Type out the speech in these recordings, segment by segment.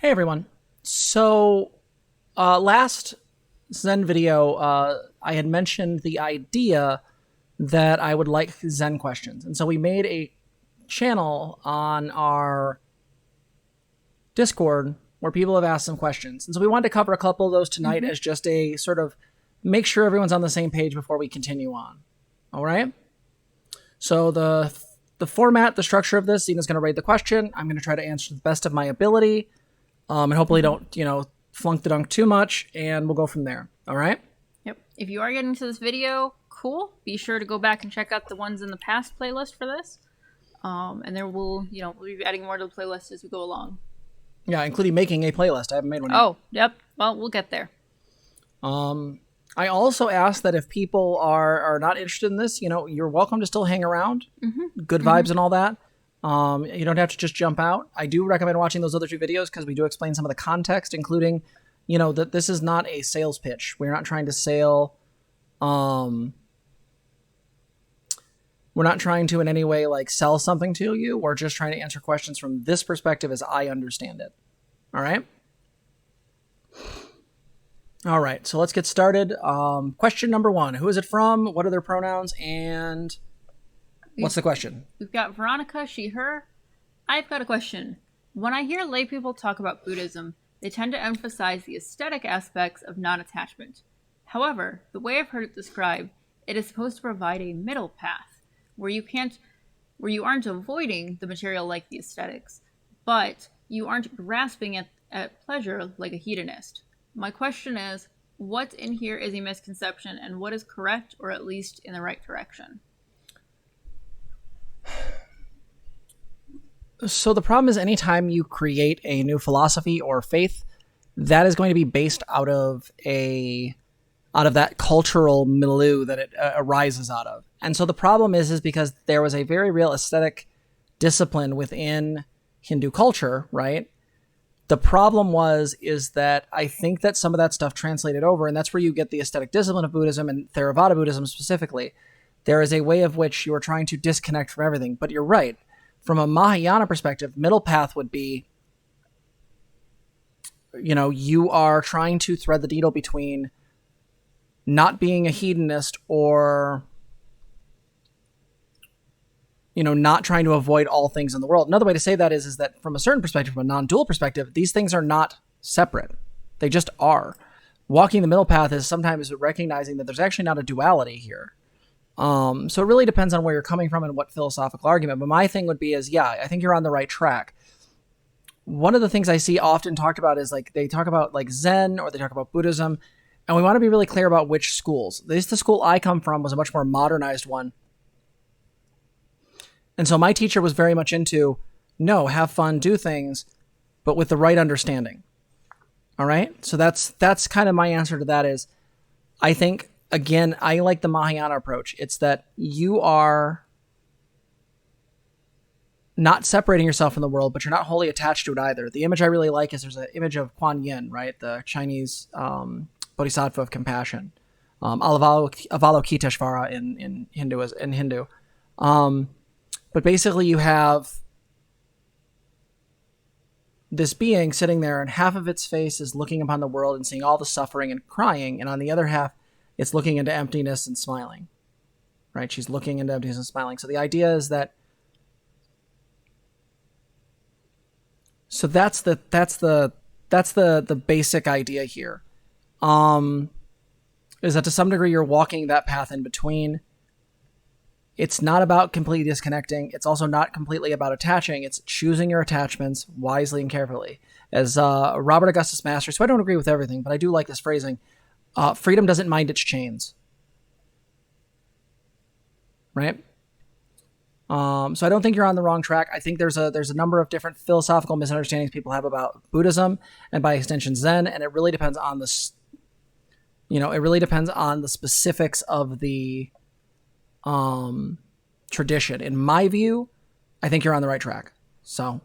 Hey everyone. So last Zen video, I had mentioned the idea that I would like Zen questions. And so we made a channel on our Discord where people have asked some questions. And so we wanted to cover a couple of those tonight as just a sort of make sure everyone's on the same page before we continue on. All right? So the format, the structure of this, Zena's going to read the question. I'm going to try to answer to the best of my ability. And hopefully don't, flunk the dunk too much, and we'll go from there. All right? Yep. If you are getting to this video, cool. Be sure to go back and check out the ones in the past playlist for this. And then we'll be adding more to the playlist as we go along. Yeah, including making a playlist. I haven't made one yet. Oh, yep. Well, we'll get there. I also asked that if people are not interested in this, you're welcome to still hang around. Good vibes and all that. You don't have to just jump out. I do recommend watching those other two videos because we do explain some of the context, including, that this is not a sales pitch. We're not trying to sell. We're not trying to in any way sell something to you. We're just trying to answer questions from this perspective as I understand it. All right. All right. So let's get started. Question number 1. Who is it from? What are their pronouns? And what's the question? We've got Veronica, she, her. I've got a question. When I hear lay people talk about Buddhism, they tend to emphasize the aesthetic aspects of non-attachment. However, the way I've heard it described, it is supposed to provide a middle path where you aren't avoiding the material like the aesthetics, but you aren't grasping at pleasure like a hedonist. My question is, what in here is a misconception and what is correct or at least in the right direction? So the problem is anytime you create a new philosophy or faith, that is going to be based out of that cultural milieu that it arises out of. And so the problem is because there was a very real aesthetic discipline within Hindu culture, right? The problem is that I think that some of that stuff translated over, and that's where you get the aesthetic discipline of Buddhism and Theravada Buddhism specifically. There is a way of which you are trying to disconnect from everything. But you're right. From a Mahayana perspective, middle path would be, you are trying to thread the needle between not being a hedonist or, not trying to avoid all things in the world. Another way to say that is that from a certain perspective, from a non-dual perspective, these things are not separate. They just are. Walking the middle path is sometimes recognizing that there's actually not a duality here. So it really depends on where you're coming from and what philosophical argument. But my thing would be I think you're on the right track. One of the things I see often talked about is they talk about Zen or they talk about Buddhism. And we want to be really clear about which schools. The school I come from was a much more modernized one. And so my teacher was very much into, no, have fun, do things, but with the right understanding. All right? So that's kind of my answer to that is, I think, again, I like the Mahayana approach. It's that you are not separating yourself from the world, but you're not wholly attached to it either. The image I really like is there's an image of Kuan Yin, right? The Chinese Bodhisattva of compassion. Avalokiteshvara in Hindu. But basically you have this being sitting there and half of its face is looking upon the world and seeing all the suffering and crying. And on the other half, it's looking into emptiness and smiling, right? She's looking into emptiness and smiling. So the idea is that, so that's the basic idea here. Is that to some degree you're walking that path in between. It's not about completely disconnecting. It's also not completely about attaching. It's choosing your attachments wisely and carefully. As Robert Augustus Masters, so I don't agree with everything, but I do like this phrasing. Freedom doesn't mind its chains. Right? So I don't think you're on the wrong track. I think there's a number of different philosophical misunderstandings people have about Buddhism and by extension Zen, and it really depends on the specifics of the tradition. In my view, I think you're on the right track. So,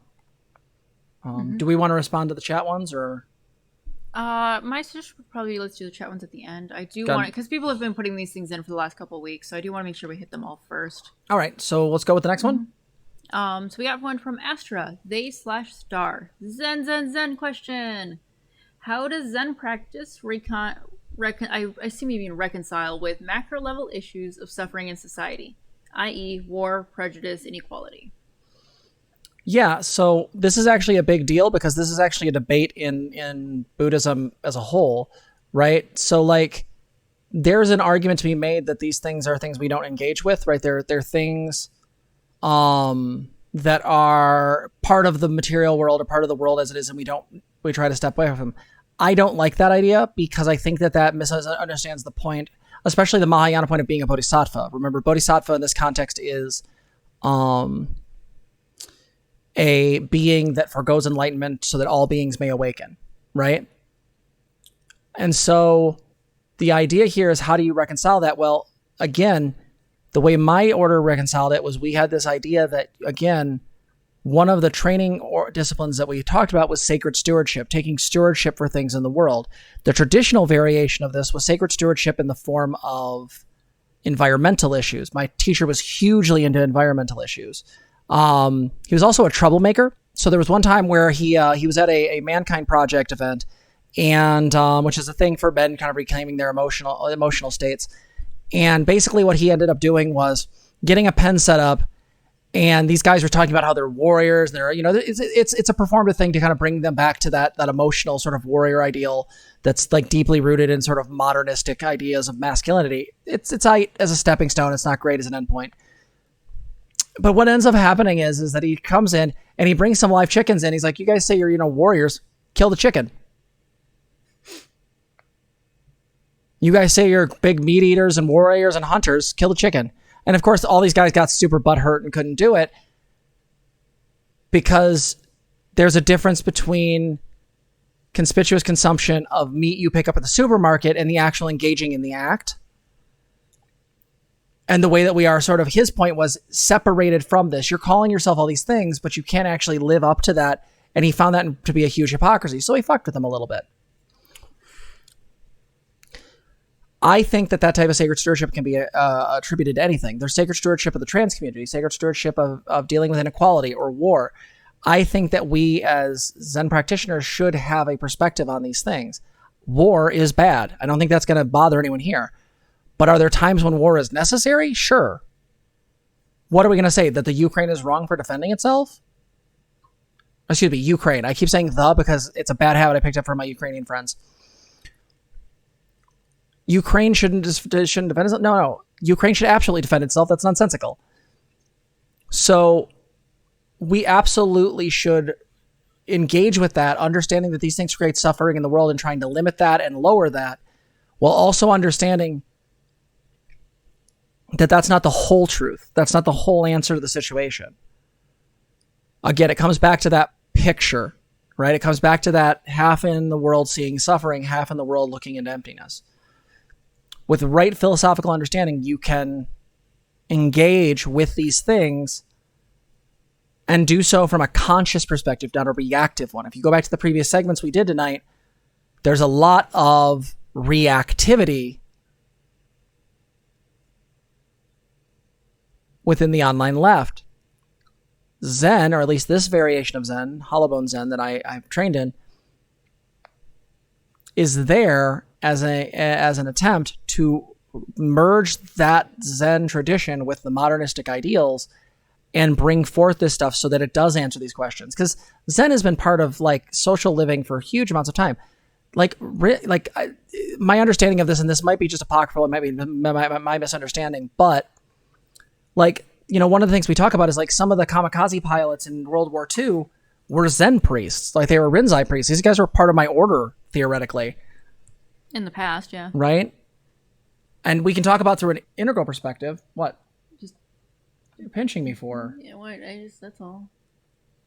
do we want to respond to the chat ones or? My suggestion would probably let's do the chat ones at the end. I do want it because people have been putting these things in for the last couple of weeks, so I do want to make sure we hit them all first. All right, so let's go with the next one. So we got one from Astra. They/star. Zen question. How does Zen practice I assume you mean reconcile with macro level issues of suffering in society, i.e., war, prejudice, inequality? Yeah, so this is actually a big deal because this is actually a debate in Buddhism as a whole, right? So like there's an argument to be made that these things are things we don't engage with, right? They're things that are part of the material world or part of the world as it is, and we try to step away from them. I don't like that idea because I think that misunderstands the point, especially the Mahayana point of being a bodhisattva. Remember, bodhisattva in this context is a being that forgoes enlightenment so that all beings may awaken, right? And so the idea here is, how do you reconcile that? Well, again, the way my order reconciled it was we had this idea that, again, one of the training or disciplines that we talked about was sacred stewardship, taking stewardship for things in the world. The traditional variation of this was sacred stewardship in the form of environmental issues. My teacher was hugely into environmental issues. He was also a troublemaker. So there was one time where he was at a Mankind Project event, and which is a thing for men kind of reclaiming their emotional states. And basically what he ended up doing was getting a pen set up, and these guys were talking about how they're warriors. They're, it's a performative thing to kind of bring them back to that emotional sort of warrior ideal that's like deeply rooted in sort of modernistic ideas of masculinity. It's as a stepping stone. It's not great as an endpoint. But what ends up happening is that he comes in and he brings some live chickens in. He's like, you guys say you're, warriors, kill the chicken. You guys say you're big meat eaters and warriors and hunters, kill the chicken. And of course, all these guys got super butthurt and couldn't do it because there's a difference between conspicuous consumption of meat you pick up at the supermarket and the actual engaging in the act. And the way that we are sort of, his point was separated from this. You're calling yourself all these things, but you can't actually live up to that. And he found that to be a huge hypocrisy. So he fucked with them a little bit. I think that type of sacred stewardship can be attributed to anything. There's sacred stewardship of the trans community, sacred stewardship of dealing with inequality or war. I think that we as Zen practitioners should have a perspective on these things. War is bad. I don't think that's going to bother anyone here. But are there times when war is necessary? Sure. What are we going to say? That the Ukraine is wrong for defending itself? Excuse me, Ukraine. I keep saying the because it's a bad habit I picked up from my Ukrainian friends. Ukraine shouldn't defend itself. No. Ukraine should absolutely defend itself. That's nonsensical. So we absolutely should engage with that, understanding that these things create suffering in the world and trying to limit that and lower that, while also understanding that that's not the whole truth. That's not the whole answer to the situation. Again, it comes back to that picture, right? It comes back to that half in the world seeing suffering, half in the world looking into emptiness. With the right philosophical understanding, you can engage with these things and do so from a conscious perspective, not a reactive one. If you go back to the previous segments we did tonight, there's a lot of reactivity within the online left. Zen, or at least this variation of Zen, Hollowbone Zen that I've trained in, is there as an attempt to merge that Zen tradition with the modernistic ideals and bring forth this stuff so that it does answer these questions. Because Zen has been part of like social living for huge amounts of time. My understanding of this, and this might be just apocryphal, it might be my misunderstanding, but one of the things we talk about is like some of the kamikaze pilots in World War II were Zen priests. Like they were Rinzai priests. These guys were part of my order, theoretically. In the past, yeah. Right? And we can talk about through an integral perspective. What? Just you're pinching me for? Yeah, what? That's all.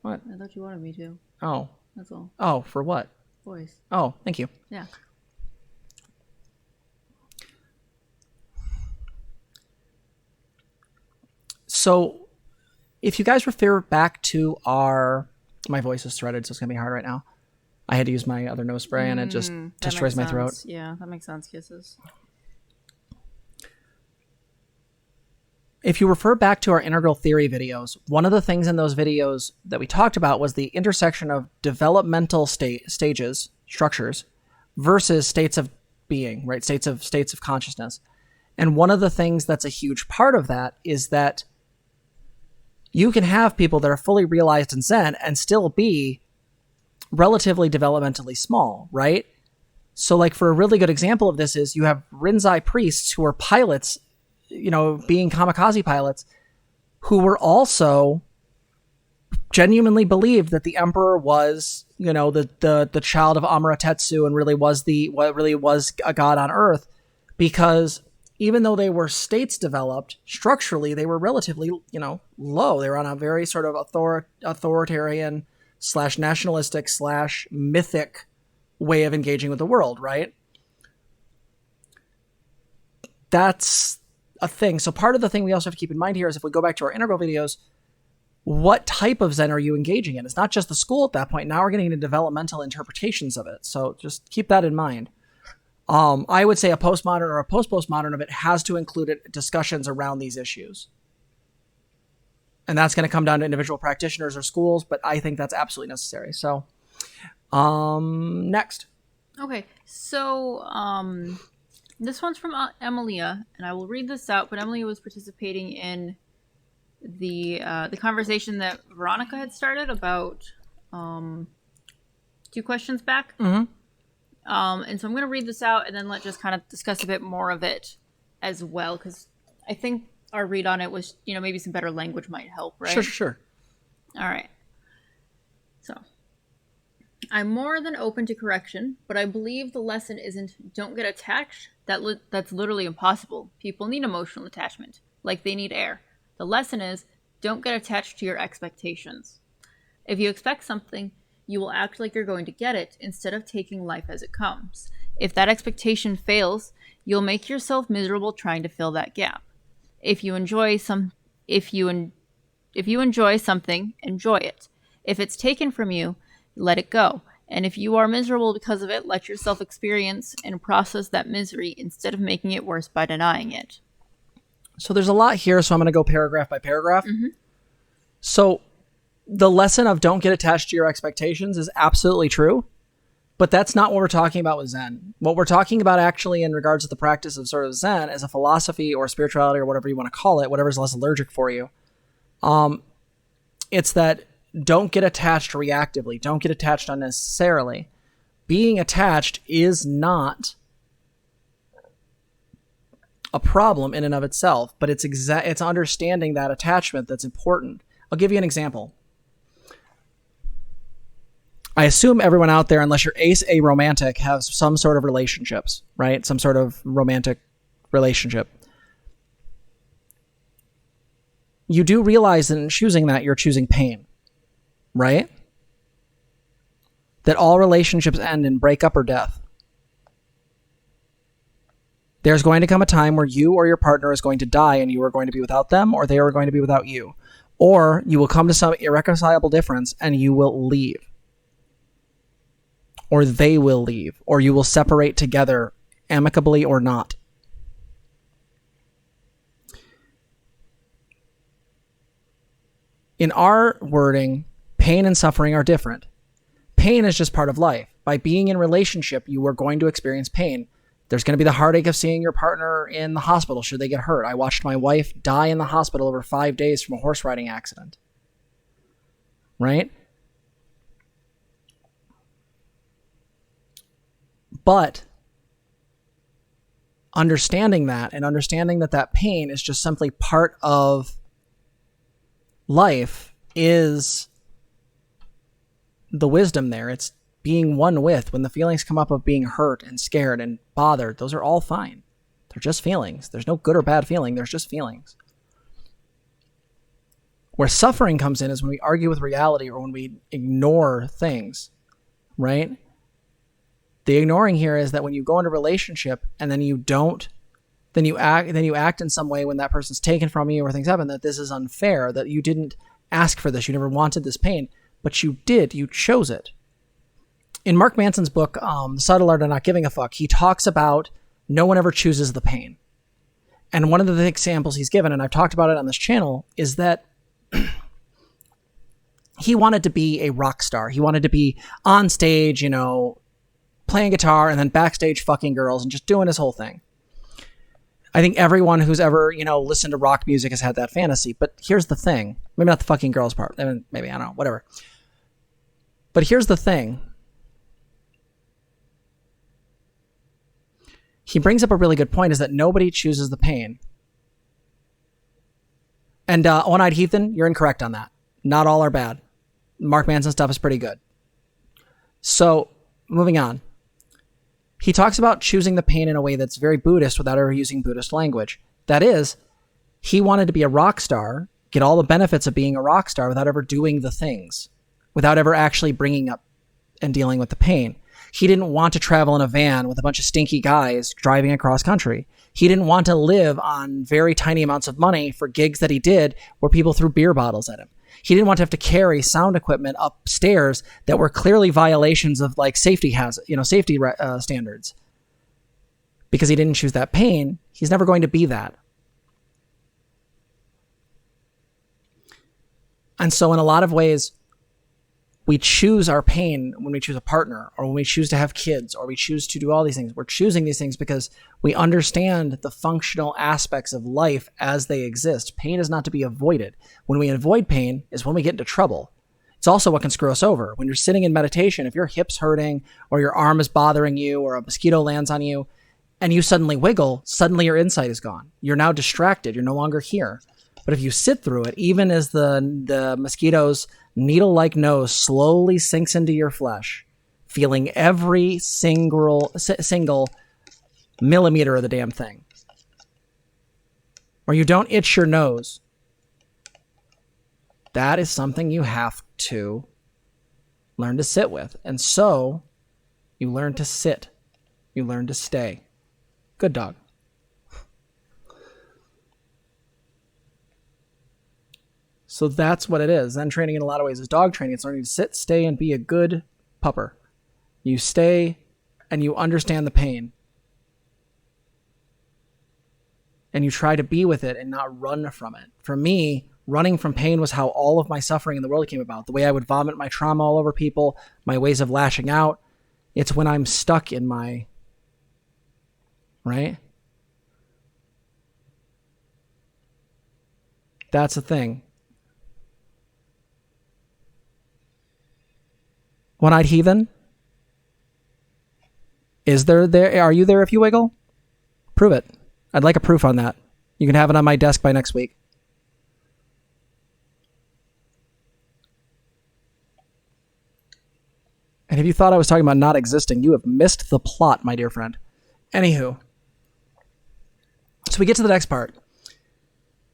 What? I thought you wanted me to. Oh. That's all. Oh, for what? Voice. Oh, thank you. Yeah. So, if you guys refer back to my voice is threaded, so it's going to be hard right now. I had to use my other nose spray and it just destroys my throat. Yeah, that makes sense. Kisses. if you refer back to our integral theory videos, one of the things in those videos that we talked about was the intersection of developmental stages, structures, versus states of being, right? States of consciousness. And one of the things that's a huge part of that is that you can have people that are fully realized in Zen and still be relatively developmentally small, right? So like for a really good example of this is you have Rinzai priests who are pilots, being kamikaze pilots, who were also genuinely believed that the emperor was, the child of Amaratetsu and really was a god on earth, because even though they were states developed, structurally they were relatively, low. They were on a very sort of authoritarian / nationalistic / mythic way of engaging with the world, right? That's a thing. So part of the thing we also have to keep in mind here is if we go back to our integral videos, what type of Zen are you engaging in? It's not just the school at that point. Now we're getting into developmental interpretations of it. So just keep that in mind. I would say a postmodern or a post-postmodern of it has to include discussions around these issues. And that's going to come down to individual practitioners or schools, but I think that's absolutely necessary. So, next. Okay, so this one's from Emilia, and I will read this out, but Emilia was participating in the conversation that Veronica had started about 2 questions back. Mm-hmm. And so I'm going to read this out and then let's just kind of discuss a bit more of it as well, because I think our read on it was, maybe some better language might help, right? Sure. All right. So, I'm more than open to correction, but I believe the lesson isn't don't get attached. That's literally impossible. People need emotional attachment, like they need air. The lesson is don't get attached to your expectations. If you expect something, you will act like you're going to get it instead of taking life as it comes. If that expectation fails, you'll make yourself miserable trying to fill that gap. If you enjoy something, enjoy it. If it's taken from you, let it go. And if you are miserable because of it, let yourself experience and process that misery instead of making it worse by denying it. So there's a lot here, so I'm going to go paragraph by paragraph. Mm-hmm. So the lesson of don't get attached to your expectations is absolutely true, but that's not what we're talking about with Zen. What we're talking about actually in regards to the practice of sort of Zen as a philosophy or spirituality or whatever you want to call it, whatever's less allergic for you. It's that don't get attached reactively. Don't get attached unnecessarily. Being attached is not a problem in and of itself, but it's understanding that attachment that's important. I'll give you an example. I assume everyone out there, unless you're a romantic, has some sort of relationships, right? Some sort of romantic relationship. You do realize that in choosing that, you're choosing pain, right? That all relationships end in breakup or death. There's going to come a time where you or your partner is going to die and you are going to be without them, or they are going to be without you. Or you will come to some irreconcilable difference and you will leave. Or they will leave. Or you will separate together, amicably or not. In our wording, pain and suffering are different. Pain is just part of life. By being in relationship, you are going to experience pain. There's going to be the heartache of seeing your partner in the hospital should they get hurt. I watched my wife die in the hospital over 5 days from a horse riding accident. Right? But understanding that and understanding that that pain is just simply part of life is the wisdom there. It's being one with. When the feelings come up of being hurt and scared and bothered, those are all fine. They're just feelings. There's no good or bad feeling. There's just feelings. Where suffering comes in is when we argue with reality or when we ignore things, right? The ignoring here is that when you go into a relationship and then you act in some way when that person's taken from you or things happen, that this is unfair, that you didn't ask for this, you never wanted this pain, but you did, you chose it. In Mark Manson's book, The Subtle Art of Not Giving a Fuck, he talks about no one ever chooses the pain. And one of the examples he's given, and I've talked about it on this channel, is that he wanted to be a rock star. He wanted to be on stage, playing guitar and then backstage fucking girls and just doing his whole thing. I think everyone who's ever, listened to rock music has had that fantasy. But here's the thing. Maybe not the fucking girls part. Maybe, I don't know, whatever. But here's the thing. He brings up a really good point, is that nobody chooses the pain. And One-Eyed Heathen, you're incorrect on that. Not all are bad. Mark Manson stuff is pretty good. So, moving on. He talks about choosing the pain in a way that's very Buddhist without ever using Buddhist language. That is, he wanted to be a rock star, get all the benefits of being a rock star without ever doing the things, without ever actually bringing up and dealing with the pain. He didn't want to travel in a van with a bunch of stinky guys driving across country. He didn't want to live on very tiny amounts of money for gigs that he did where people threw beer bottles at him. He didn't want to have to carry sound equipment upstairs that were clearly violations of safety standards. Because he didn't choose that pain, he's never going to be that. And so in a lot of ways, we choose our pain when we choose a partner, or when we choose to have kids, or we choose to do all these things. We're choosing these things because we understand the functional aspects of life as they exist. Pain is not to be avoided. When we avoid pain is when we get into trouble. It's also what can screw us over. When you're sitting in meditation, if your hip's hurting, or your arm is bothering you, or a mosquito lands on you, and you suddenly wiggle, suddenly your insight is gone. You're now distracted. You're no longer here. But if you sit through it, even as the mosquito's needle-like nose slowly sinks into your flesh, feeling every single millimeter of the damn thing, or you don't itch your nose, that is something you have to learn to sit with. And so you learn to sit. You learn to stay. Good dog. So that's what it is. Zen training in a lot of ways is dog training. It's learning to sit, stay, and be a good pupper. You stay and you understand the pain. And you try to be with it and not run from it. For me, running from pain was how all of my suffering in the world came about. The way I would vomit my trauma all over people, my ways of lashing out. It's when I'm stuck in my... Right? That's the thing. One-Eyed Heathen? Are you there if you wiggle? Prove it. I'd like a proof on that. You can have it on my desk by next week. And if you thought I was talking about not existing, you have missed the plot, my dear friend. Anywho. So we get to the next part.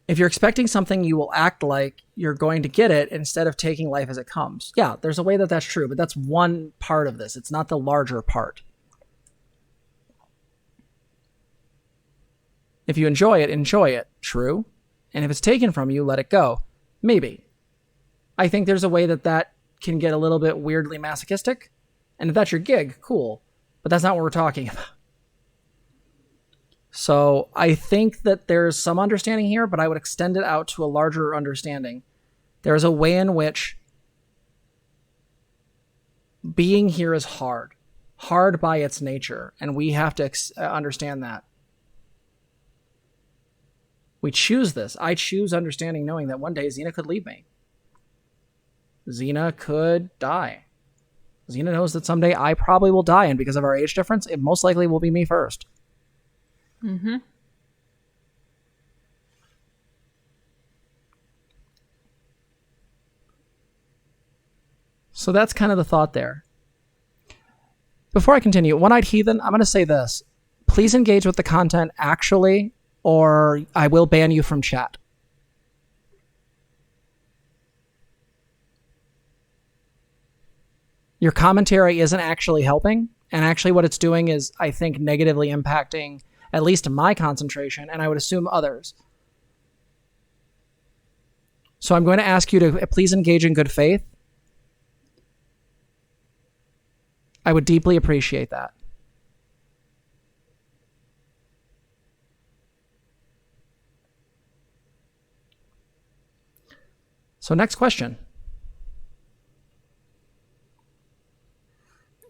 If you're expecting something, you will act like you're going to get it instead of taking life as it comes. Yeah, there's a way that that's true, but that's one part of this. It's not the larger part. If you enjoy it. True. And if it's taken from you, let it go. Maybe. I think there's a way that can get a little bit weirdly masochistic. And if that's your gig, cool. But that's not what we're talking about. So I think that there's some understanding here, but I would extend it out to a larger understanding. There's a way in which being here is hard by its nature, and we have to understand that. We choose this. I choose understanding, knowing that one day Zena could leave me. Zena could die. Zena knows that someday I probably will die, and because of our age difference, it most likely will be me first. Mm-hmm. So that's kind of the thought there. Before I continue, One-Eyed Heathen, I'm going to say this. Please engage with the content actually, or I will ban you from chat. Your commentary isn't actually helping, and actually what it's doing is, I think, negatively impacting at least my concentration, and I would assume others. So I'm going to ask you to please engage in good faith. I would deeply appreciate that. So next question.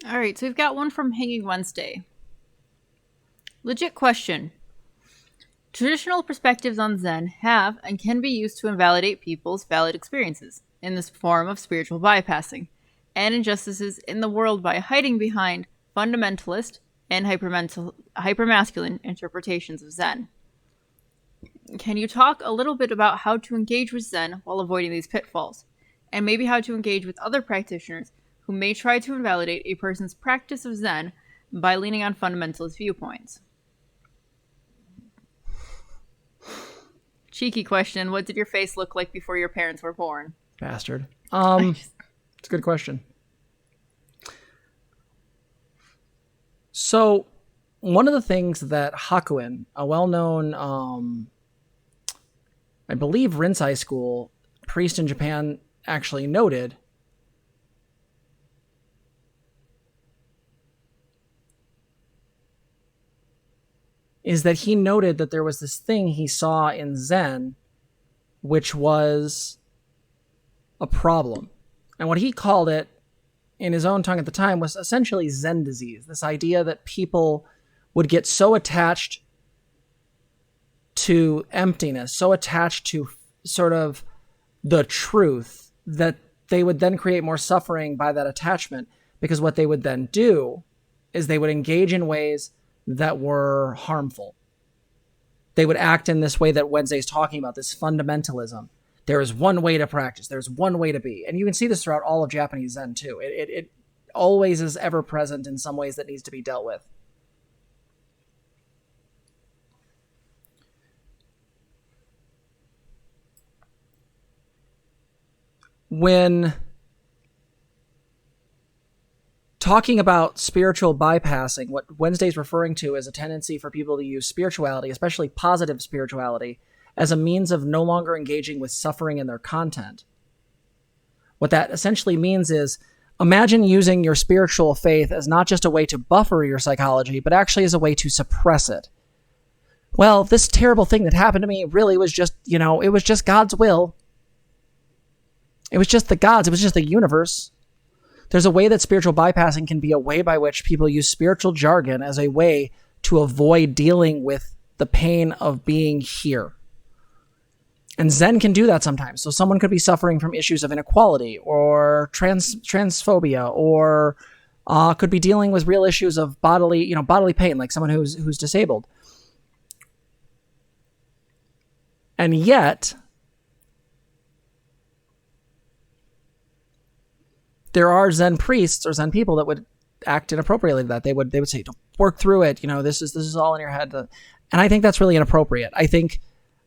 All right, so we've got one from Hanging Wednesday. Legit question. Traditional perspectives on Zen have and can be used to invalidate people's valid experiences in this form of spiritual bypassing and injustices in the world by hiding behind fundamentalist and hypermasculine interpretations of Zen. Can you talk a little bit about how to engage with Zen while avoiding these pitfalls, and maybe how to engage with other practitioners who may try to invalidate a person's practice of Zen by leaning on fundamentalist viewpoints? Cheeky question. What did your face look like before your parents were born? Bastard. It's a good question. So, one of the things that Hakuin, a well-known, I believe, Rinsei school priest in Japan, actually noted is that he noted that there was this thing he saw in Zen, which was a problem. And what he called it, in his own tongue at the time, was essentially Zen disease. This idea that people would get so attached to emptiness, so attached to sort of the truth, that they would then create more suffering by that attachment, because what they would then do is they would engage in ways that were harmful. They would act in this way that Wednesday's talking about, this fundamentalism. There is one way to practice. There's one way to be. And you can see this throughout all of Japanese Zen too. It always is ever present in some ways that needs to be dealt with. When talking about spiritual bypassing, what Wednesday's referring to is a tendency for people to use spirituality, especially positive spirituality, as a means of no longer engaging with suffering in their content. What that essentially means is, imagine using your spiritual faith as not just a way to buffer your psychology, but actually as a way to suppress it. Well, this terrible thing that happened to me really was just, it was just God's will. It was just the gods. It was just the universe. There's a way that spiritual bypassing can be a way by which people use spiritual jargon as a way to avoid dealing with the pain of being here. And Zen can do that sometimes. So someone could be suffering from issues of inequality or transphobia, or could be dealing with real issues of bodily pain, like someone who's disabled. And yet, there are Zen priests or Zen people that would act inappropriately to that. They would say, "Don't work through it. This is all in your head." And I think that's really inappropriate. I think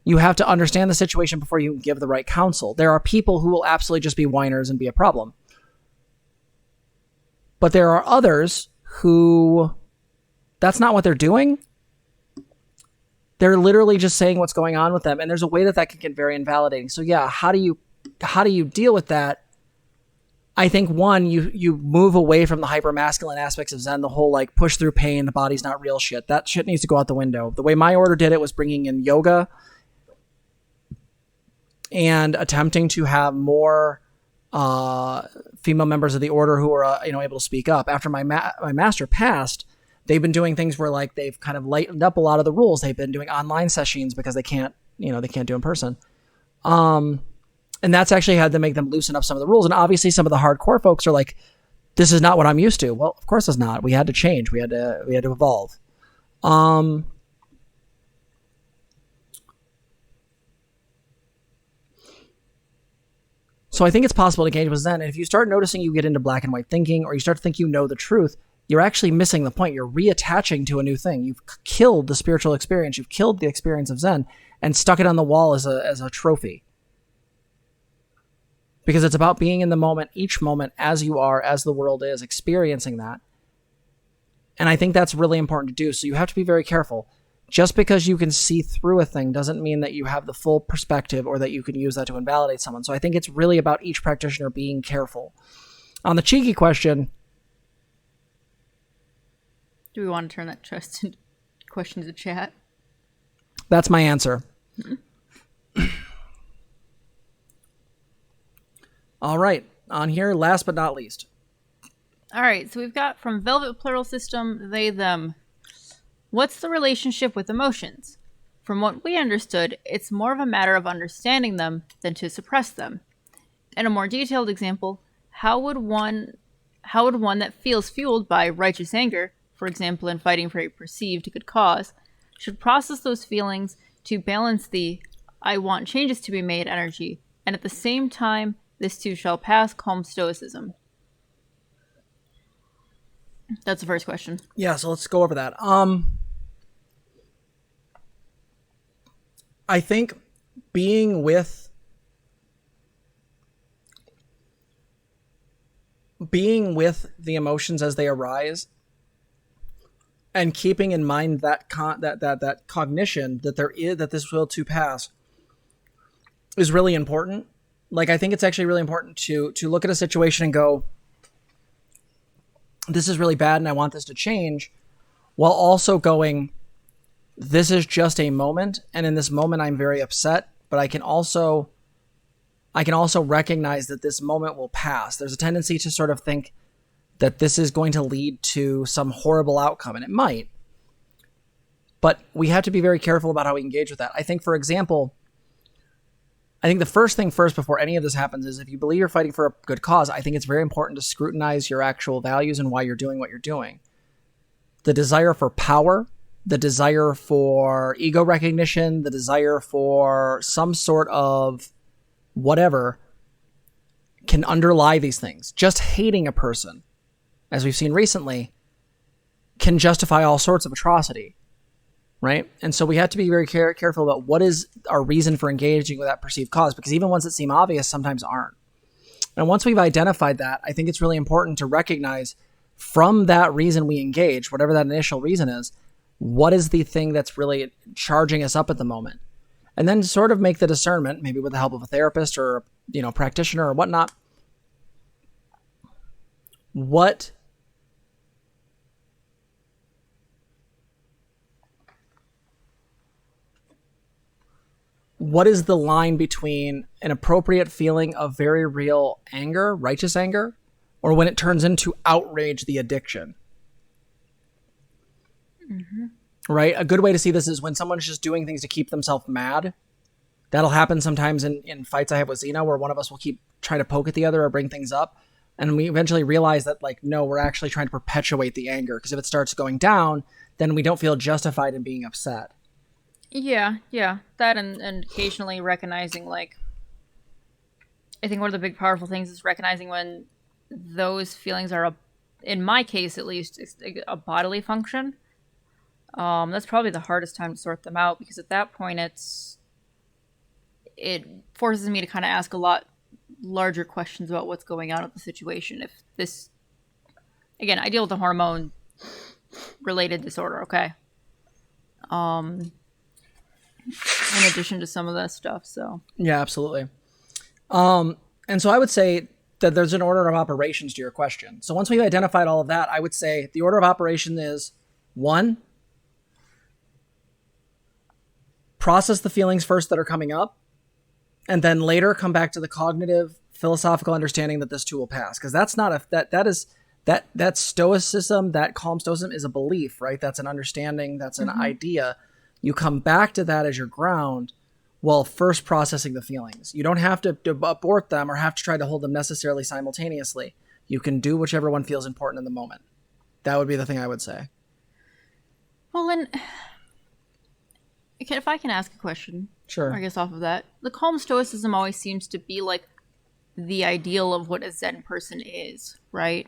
you have to understand the situation before you give the right counsel. There are people who will absolutely just be whiners and be a problem. But there are others who that's not what they're doing. They're literally just saying what's going on with them. And there's a way that can get very invalidating. So yeah, how do you deal with that? I think, one, you move away from the hyper-masculine aspects of Zen, the whole push through pain, the body's not real shit. That shit needs to go out the window. The way my order did it was bringing in yoga and attempting to have more female members of the order who are able to speak up. After my master passed, they've been doing things where they've kind of lightened up a lot of the rules. They've been doing online sessions because they can't do in person. And that's actually had to make them loosen up some of the rules. And obviously some of the hardcore folks are like, this is not what I'm used to. Well, of course it's not. We had to change. We had to evolve. So I think it's possible to engage with Zen. And if you start noticing you get into black and white thinking, or you start to think the truth, you're actually missing the point. You're reattaching to a new thing. You've killed the spiritual experience. You've killed the experience of Zen and stuck it on the wall as a trophy. Because it's about being in the moment, each moment, as you are, as the world is, experiencing that. And I think that's really important to do. So you have to be very careful. Just because you can see through a thing doesn't mean that you have the full perspective or that you can use that to invalidate someone. So I think it's really about each practitioner being careful. On the cheeky question... Do we want to turn that question to chat? That's my answer. All right. On here, last but not least. All right, so we've got from Velvet Plural System, they, them. What's the relationship with emotions? From what we understood, it's more of a matter of understanding them than to suppress them. In a more detailed example, how would one that feels fueled by righteous anger, for example in fighting for a perceived good cause, should process those feelings to balance the I want changes to be made energy, and at the same time, this too shall pass calm stoicism? That's the first question. Yeah, so let's go over that. I think being with the emotions as they arise and keeping in mind that that cognition that this will too pass is really important. Like, I think it's actually really important to look at a situation and go, this is really bad and I want this to change, while also going, this is just a moment, and in this moment I'm very upset, but I can also recognize that this moment will pass. There's a tendency to sort of think that this is going to lead to some horrible outcome, and it might. But we have to be very careful about how we engage with that. I think, for example, the first thing first before any of this happens is, if you believe you're fighting for a good cause, I think it's very important to scrutinize your actual values and why you're doing what you're doing. The desire for power, the desire for ego recognition, the desire for some sort of whatever can underlie these things. Just hating a person, as we've seen recently, can justify all sorts of atrocity, right? And so we have to be very careful about what is our reason for engaging with that perceived cause, because even ones that seem obvious sometimes aren't. And once we've identified that, I think it's really important to recognize from that reason we engage, whatever that initial reason is, what is the thing that's really charging us up at the moment? And then sort of make the discernment, maybe with the help of a therapist or, practitioner or whatnot. What is the line between an appropriate feeling of very real anger, righteous anger, or when it turns into outrage, the addiction? Mm-hmm. Right? A good way to see this is when someone's just doing things to keep themselves mad. That'll happen sometimes in fights I have with Zena, where one of us will keep trying to poke at the other or bring things up. And we eventually realize that, no, we're actually trying to perpetuate the anger. Because if it starts going down, then we don't feel justified in being upset. Yeah. That and occasionally recognizing, I think one of the big powerful things is recognizing when those feelings are, in my case at least, a bodily function. That's probably the hardest time to sort them out, because at that point it forces me to kind of ask a lot larger questions about what's going on with the situation. If this, again, I deal with a hormone related disorder, okay? In addition to some of that stuff, so. Yeah, absolutely. And so I would say that there's an order of operations to your question. So once we've identified all of that, I would say the order of operation is 1, process the feelings first that are coming up, and then later come back to the cognitive philosophical understanding that this too will pass. Because that's not that stoicism, that calm stoicism is a belief, right? That's an understanding, that's an idea. You come back to that as your ground while first processing the feelings. You don't have to abort them or have to try to hold them necessarily simultaneously. You can do whichever one feels important in the moment. That would be the thing I would say. Well, then, if I can ask a question, sure. I guess off of that, the calm stoicism always seems to be the ideal of what a Zen person is, right?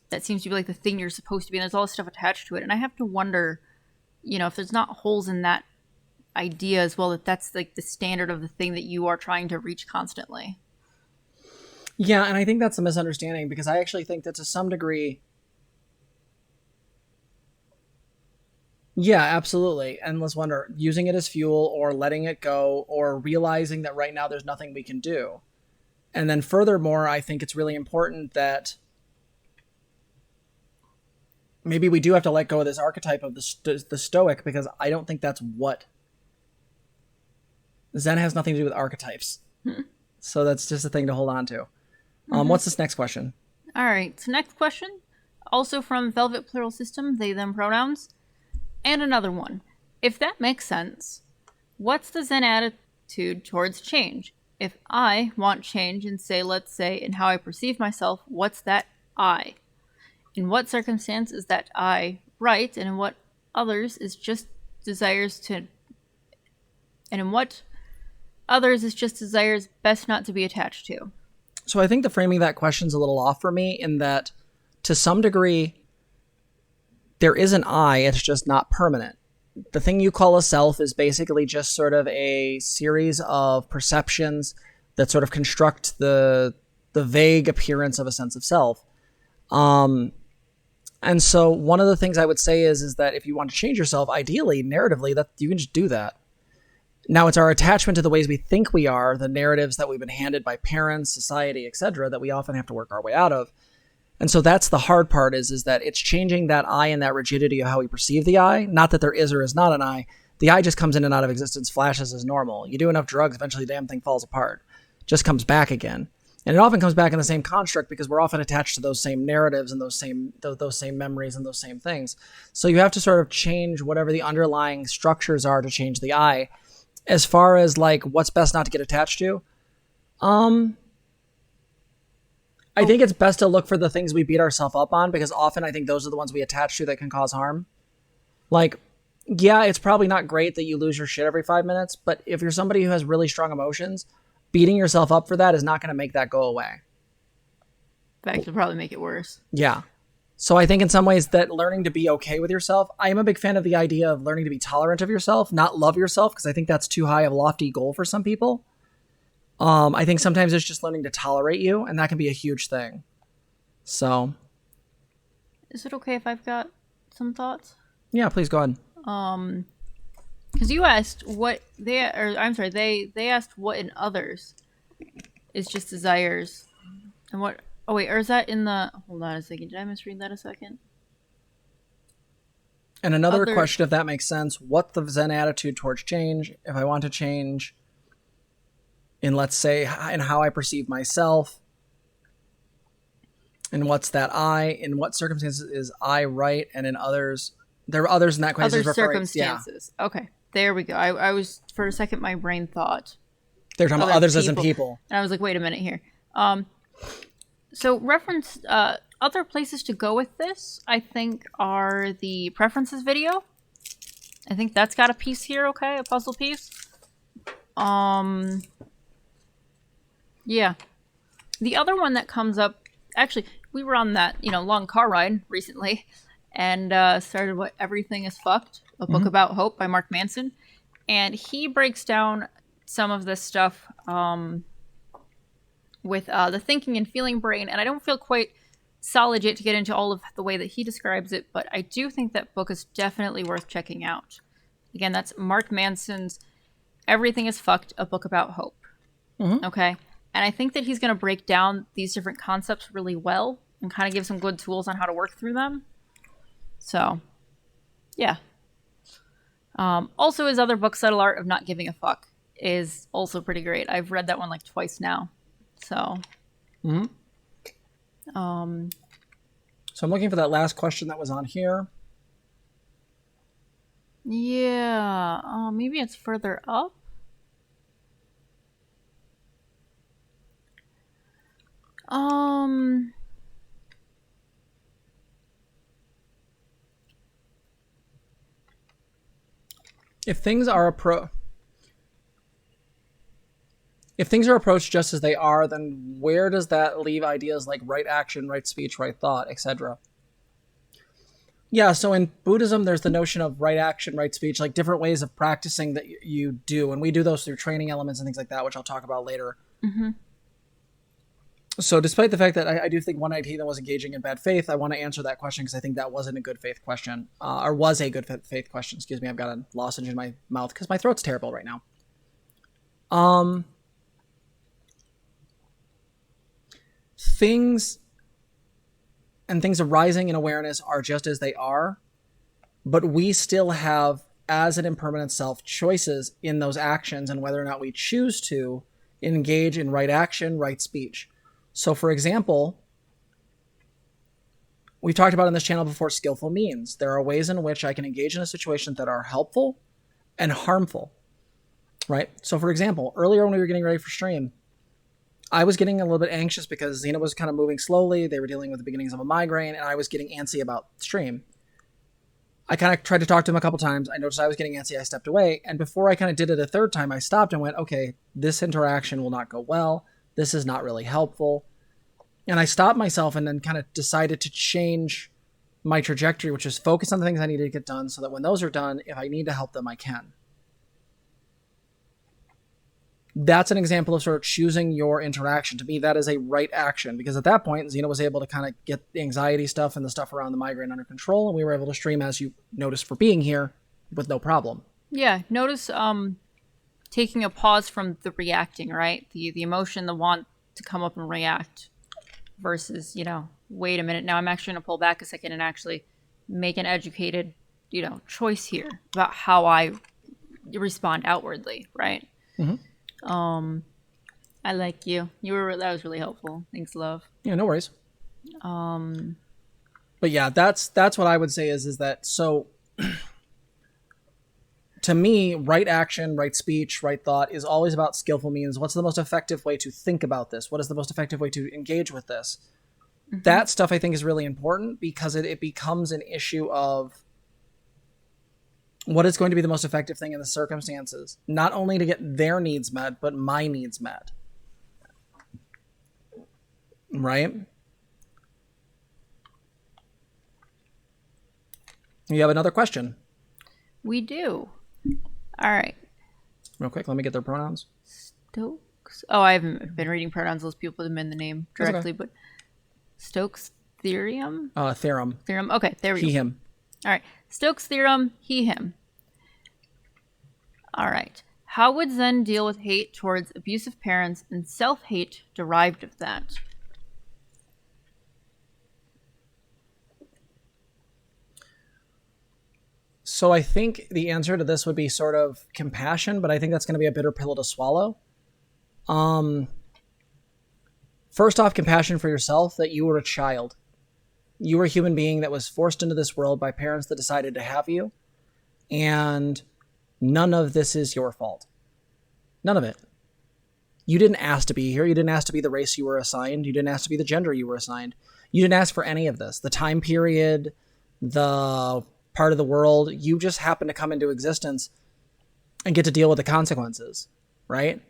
That seems to be the thing you're supposed to be, and there's all this stuff attached to it. And I have to wonder, if there's not holes in that idea as well, that's the standard of the thing that you are trying to reach constantly. Yeah, and I think that's a misunderstanding, because I actually think that to some degree, yeah, absolutely. Endless wonder, using it as fuel or letting it go or realizing that right now there's nothing we can do. And then furthermore, I think it's really important that maybe we do have to let go of this archetype of the Stoic, because I don't think that's what Zen has nothing to do with archetypes. So that's just a thing to hold on to. What's this next question? All right. So next question, also from Velvet Plural System, they, them pronouns. And another one. If that makes sense, what's the Zen attitude towards change? If I want change and say, let's say, in how I perceive myself, what's that I? In what circumstance is that I right, and in what others is just desires to... And in what others is just desires best not to be attached to? So I think the framing of that question's a little off for me in that, to some degree, there is an I, it's just not permanent. The thing you call a self is basically just sort of a series of perceptions that sort of construct the vague appearance of a sense of self. And so one of the things I would say is that if you want to change yourself, ideally, narratively, that you can just do that. Now, it's our attachment to the ways we think we are, the narratives that we've been handed by parents, society, etc., that we often have to work our way out of. And so that's the hard part is that it's changing that I and that rigidity of how we perceive the I. Not that there is or is not an I. The I just comes in and out of existence, flashes as normal. You do enough drugs, eventually the damn thing falls apart. Just comes back again. And it often comes back in the same construct because we're often attached to those same narratives and those same memories and those same things. So you have to sort of change whatever the underlying structures are to change the I. As far as like what's best not to get attached to, I think it's best to look for the things we beat ourselves up on, because often I think those are the ones we attach to that can cause harm. Like, yeah, it's probably not great that you lose your shit every 5 minutes, but if you're somebody who has really strong emotions, beating yourself up for that is not going to make that go away. In fact, it'll probably make it worse. Yeah. So I think in some ways that learning to be okay with yourself, I am a big fan of the idea of learning to be tolerant of yourself, not love yourself, because I think that's too high of a lofty goal for some people. I think sometimes it's just learning to tolerate you, and that can be a huge thing. So. Is it okay if I've got some thoughts? Yeah, please go ahead. Because you asked what they asked what in others is just desires, and what. Oh wait, or is that in the? Hold on a second. Did I misread that a second? And another question, if that makes sense. What's the Zen attitude towards change? If I want to change. In, let's say, in how I perceive myself, and what's that I, in what circumstances is I right, and in others, there are others in that question. Other circumstances. Yeah. Okay, there we go. I was, for a second, my brain thought. They're talking about others as in people. And I was like, wait a minute here. So reference, other places to go with this, I think, are the preferences video. I think that's got a piece here, okay? A puzzle piece. Yeah. The other one that comes up, actually, we were on that, long car ride recently, and started what Everything is Fucked, a book about hope by Mark Manson. And he breaks down some of this stuff with the thinking and feeling brain. And I don't feel quite solid yet to get into all of the way that he describes it, but I do think that book is definitely worth checking out. Again, that's Mark Manson's Everything is Fucked, a book about hope. Okay? And I think that he's going to break down these different concepts really well and kind of give some good tools on how to work through them. So, yeah. Also, his other book, Subtle Art of Not Giving a Fuck, is also pretty great. I've read that one like twice now. So, so I'm looking for that last question that was on here. Yeah. Maybe it's further up. If things are approached just as they are, then where does that leave ideas like right action, right speech, right thought, etc.? Yeah, so in Buddhism, there's the notion of right action, right speech, like different ways of practicing that you do, and we do those through training elements and things like that, which I'll talk about later. So despite the fact that I do think one idea was engaging in bad faith, I want to answer that question because I think that wasn't a good faith question, or was a good faith question. Excuse me, I've got a lozenge in my mouth because my throat's terrible right now. Things arising in awareness are just as they are, but we still have, as an impermanent self, choices in those actions and whether or not we choose to engage in right action, right speech. So for example, we've talked about in this channel before skillful means. There are ways in which I can engage in a situation that are helpful and harmful, right? So for example, earlier when we were getting ready for stream, I was getting a little bit anxious because Zena was kind of moving slowly. They were dealing with the beginnings of a migraine, and I was getting antsy about stream. I kind of tried to talk to him a couple times. I noticed I was getting antsy. I stepped away. And before I kind of did it a third time, I stopped and went, okay, this interaction will not go well. This is not really helpful. And I stopped myself and then kind of decided to change my trajectory, which is focus on the things I need to get done so that when those are done, if I need to help them, I can. That's an example of sort of choosing your interaction. To me, that is a right action, because at that point, Zena was able to kind of get the anxiety stuff and the stuff around the migraine under control, and we were able to stream, as you noticed, for being here with no problem. Yeah, notice taking a pause from the reacting, right? The emotion, the want to come up and react versus, wait a minute, now I'm actually going to pull back a second and actually make an educated, choice here about how I respond outwardly, right? Mm-hmm. I like you. That was really helpful. Thanks, love. Yeah, no worries. But yeah, that's what I would say is that, so to me, right action, right speech, right thought is always about skillful means. What's the most effective way to think about this? What is the most effective way to engage with this? Mm-hmm. That stuff I think is really important, because it becomes an issue of what is going to be the most effective thing in the circumstances, not only to get their needs met, but my needs met. Right? You have another question? We do. All right. Real quick, let me get their pronouns. Stokes. Oh, I haven't been reading pronouns. Those people didn't in the name directly, okay. But Stokes' theorem? Theorem. Theorem. Okay, there we go. He, him. All right. Stokes' theorem, he, him. All right. How would Zen deal with hate towards abusive parents and self-hate derived of that? So I think the answer to this would be sort of compassion, but I think that's going to be a bitter pill to swallow. First off, compassion for yourself, that you were a child. You were a human being that was forced into this world by parents that decided to have you. And none of this is your fault. None of it. You didn't ask to be here. You didn't ask to be the race you were assigned. You didn't ask to be the gender you were assigned. You didn't ask for any of this. The time period, the part of the world, you just happen to come into existence and get to deal with the consequences, right?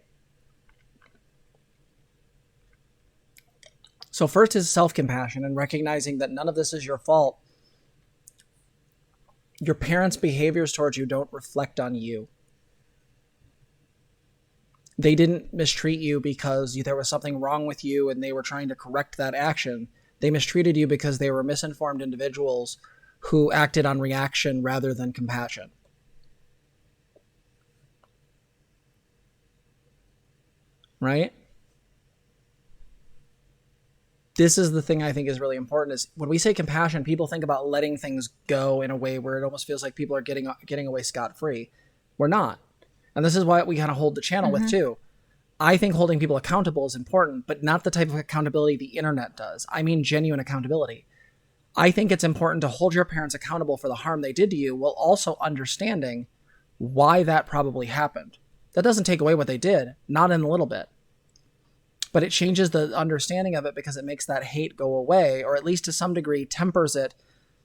So first is self-compassion and recognizing that none of this is your fault. Your parents' behaviors towards you don't reflect on you. They didn't mistreat you because there was something wrong with you and they were trying to correct that action. They mistreated you because they were misinformed individuals who acted on reaction rather than compassion. Right? This is the thing I think is really important, is when we say compassion, people think about letting things go in a way where it almost feels like people are getting away scot-free. We're not. And this is why we kind of hold the channel with too. I think holding people accountable is important, but not the type of accountability the internet does. I mean genuine accountability. I think it's important to hold your parents accountable for the harm they did to you, while also understanding why that probably happened. That doesn't take away what they did, not in a little bit. But it changes the understanding of it, because it makes that hate go away, or at least to some degree tempers it,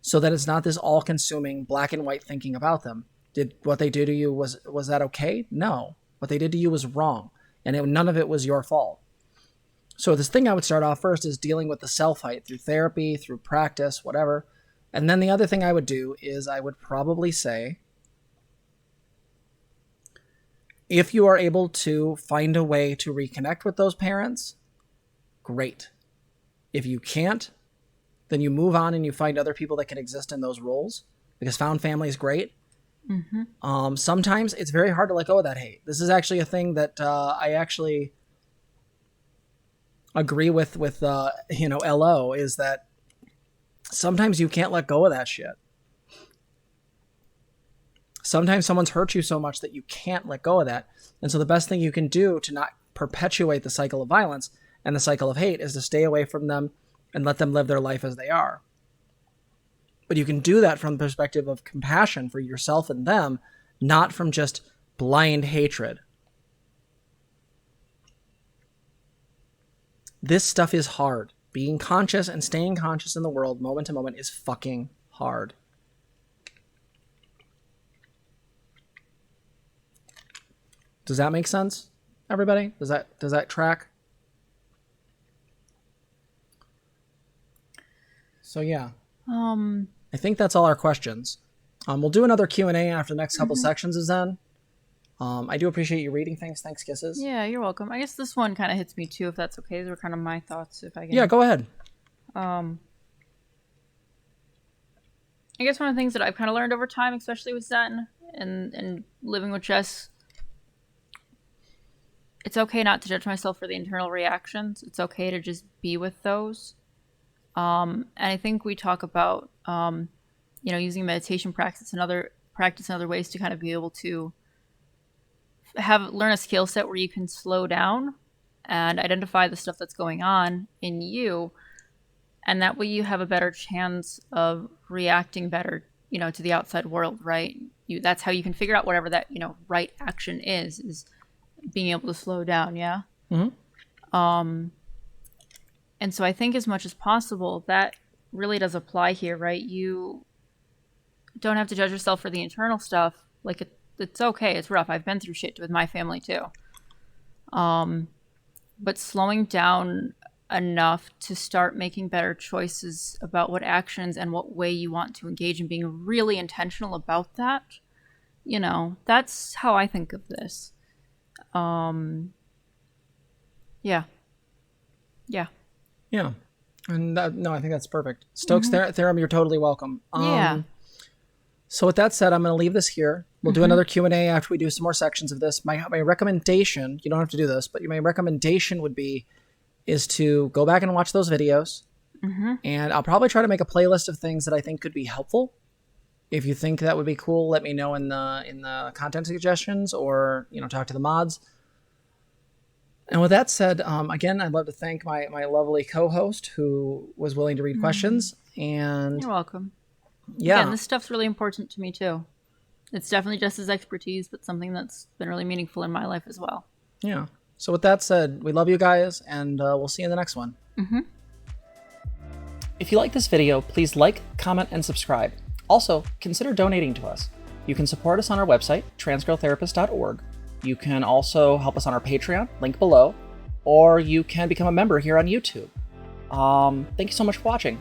so that it's not this all-consuming black and white thinking about them. Did what they did to you, was that okay? No. What they did to you was wrong, and none of it was your fault. So this thing I would start off first is dealing with the self-hate through therapy, through practice, whatever. And then the other thing I would do is I would probably say, if you are able to find a way to reconnect with those parents, great. If you can't, then you move on and you find other people that can exist in those roles, because found family is great. Mm-hmm. Sometimes it's very hard to let go of that hate. This is actually a thing that I actually agree with LO, is that sometimes you can't let go of that shit. Sometimes someone's hurt you so much that you can't let go of that. And so the best thing you can do to not perpetuate the cycle of violence, and the cycle of hate is to stay away from them and let them live their life as they are. But you can do that from the perspective of compassion for yourself and them, not from just blind hatred. This stuff is hard. Being conscious and staying conscious in the world moment to moment is fucking hard. Does that make sense, everybody? Does that track? So yeah. I think that's all our questions. We'll do another Q&A after the next couple sections of Zen. I do appreciate you reading things. Thanks, Kisses. Yeah, you're welcome. I guess this one kind of hits me too, if that's okay. These are kind of my thoughts, if I can. Yeah, go ahead. I guess one of the things that I've kind of learned over time, especially with Zen and living with Jess, it's okay not to judge myself for the internal reactions. It's okay to just be with those. And I think we talk about, using meditation practice and other ways to kind of be able to learn a skill set where you can slow down and identify the stuff that's going on in you. And that way you have a better chance of reacting better, to the outside world, right? That's how you can figure out whatever that, right action is being able to slow down. Yeah. Mm-hmm. And so I think as much as possible, that really does apply here, right? You don't have to judge yourself for the internal stuff. Like it's okay. It's rough. I've been through shit with my family too. But slowing down enough to start making better choices about what actions and what way you want to engage and being really intentional about that. That's how I think of this. Yeah. And I think that's perfect. Stokes Theorem, you're totally welcome. Yeah. So with that said, I'm going to leave this here. We'll do another Q&A after we do some more sections of this. My recommendation, you don't have to do this, but my recommendation is to go back and watch those videos. And I'll probably try to make a playlist of things that I think could be helpful. If you think that would be cool, let me know in the content suggestions or, talk to the mods. And with that said, again, I'd love to thank my lovely co-host who was willing to read questions. And you're welcome. Yeah. Again, this stuff's really important to me too. It's definitely just his expertise, but something that's been really meaningful in my life as well. Yeah. So with that said, we love you guys, and we'll see you in the next one. If you like this video, please like, comment, and subscribe. Also, consider donating to us. You can support us on our website, transgirltherapist.org. You can also help us on our Patreon, link below, or you can become a member here on YouTube. Thank you so much for watching.